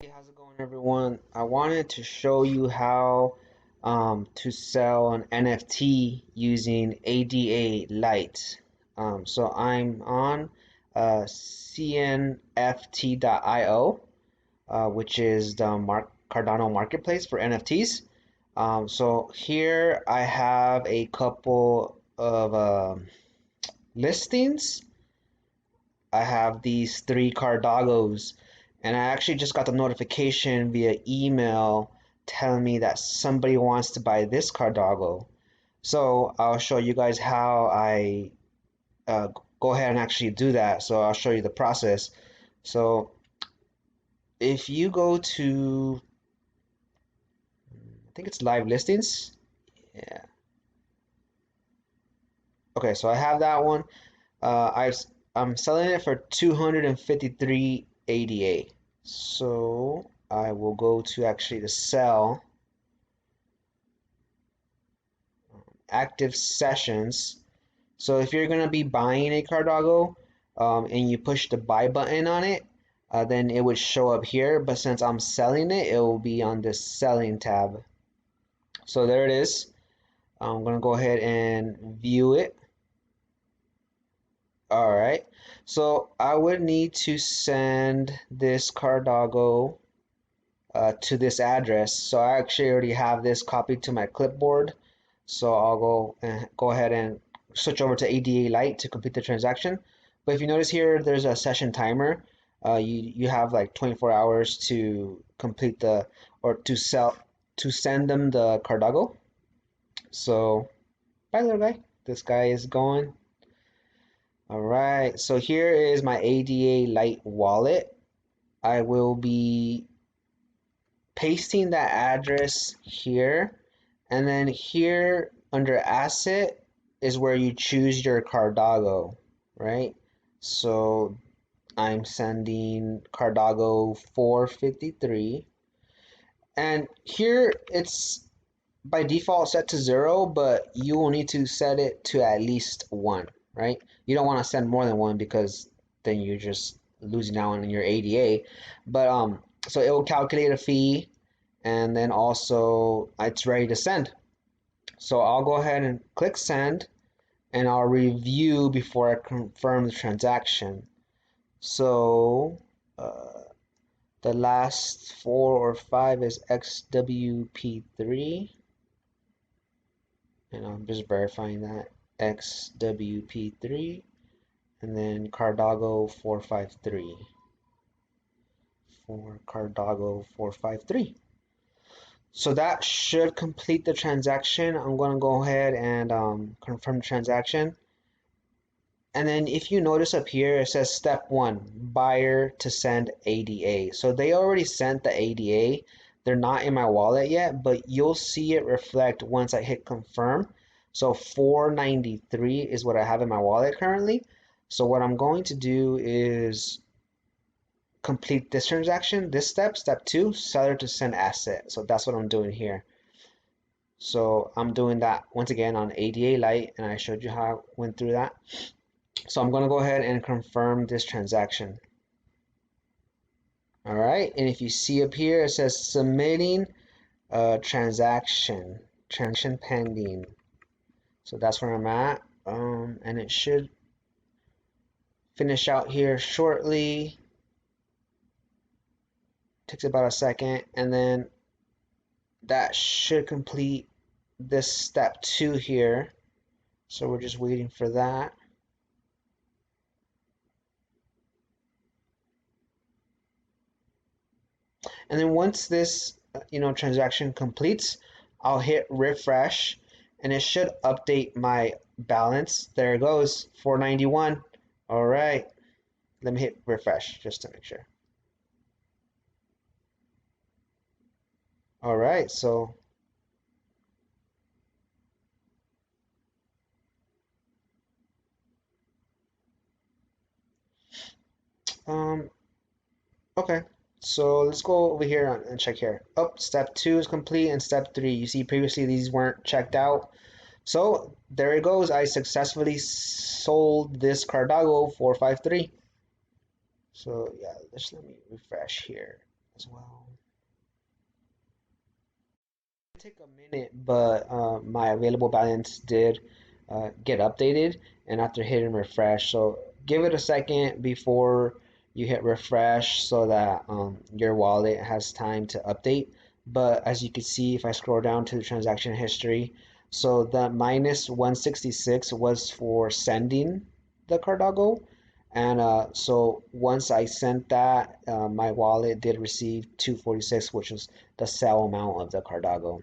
Hey, how's it going, everyone? I wanted to show you how to sell an NFT using ADAlite. So I'm on cnft.io, which is the Cardano marketplace for NFTs. So here I have a couple of listings. I have these three Cardagos, and I actually just got the notification via email telling me that somebody wants to buy this Cardago. So I'll show you guys how I uh, go ahead and actually do that. So I'll show you the process. So if you go to, I think it's live listings. Yeah. Okay, so I have that one. I'm selling it for 253 ADA. So I will go to actually the sell active sessions. So if you're gonna be buying a Cardago and you push the buy button on it, then it would show up here. But since I'm selling it, it will be on this selling tab. So there it is. I'm gonna go ahead and view it. All right. So I would need to send this Cardago to this address. So I actually already have this copied to my clipboard. So I'll go ahead and switch over to ADAlite to complete the transaction. But if you notice here, there's a session timer. You have like 24 hours to complete the or to send them the Cardago. So bye, little guy. This guy is going. All right. So here is my ADAlite wallet. I will be pasting that address here, and then here under asset is where you choose your Cardago, right? So I'm sending Cardago 453, and here it's by default set to 0, but you will need to set it to at least 1, right? You don't want to send more than 1 because then you're just losing out on your ADA. But so it will calculate a fee, and then also it's ready to send. So I'll go ahead and click send, and I'll review before I confirm the transaction. So the last 4 or 5 is XWP3, and I'm just verifying that XWP3, and then Cardago 453 for Cardago 453. So that should complete the transaction. I'm going to go ahead and confirm the transaction. And then if you notice up here, it says step 1, buyer to send ADA. So they already sent the ADA. They're not in my wallet yet, but you'll see it reflect once I hit confirm. So 493 is what I have in my wallet currently. So what I'm going to do is complete this transaction, this step 2, seller to send asset. So that's what I'm doing here. So I'm doing that once again on ADAlite, and I showed you how I went through that. So I'm going to go ahead and confirm this transaction. All right, and if you see up here, it says submitting transaction pending. So that's where I'm at, and it should finish out here shortly. Takes about a second, and then that should complete this step 2 here. So we're just waiting for that. And then once this transaction completes, I'll hit refresh, and it should update my balance. There it goes, 491. All right, let me hit refresh just to make sure. All right, so okay, so let's go over here and check here. Oh, step 2 is complete, and step 3, you see previously these weren't checked out. So there it goes. I successfully sold this Cardago 453. So yeah, let me refresh here. as well. Take a minute, but my available balance did get updated, and after hitting refresh, so give it a second before you hit refresh so that your wallet has time to update. But as you can see, if I scroll down to the transaction history, so the minus 166 was for sending the Cardago, and so once I sent that, my wallet did receive 246, which was the sell amount of the Cardago.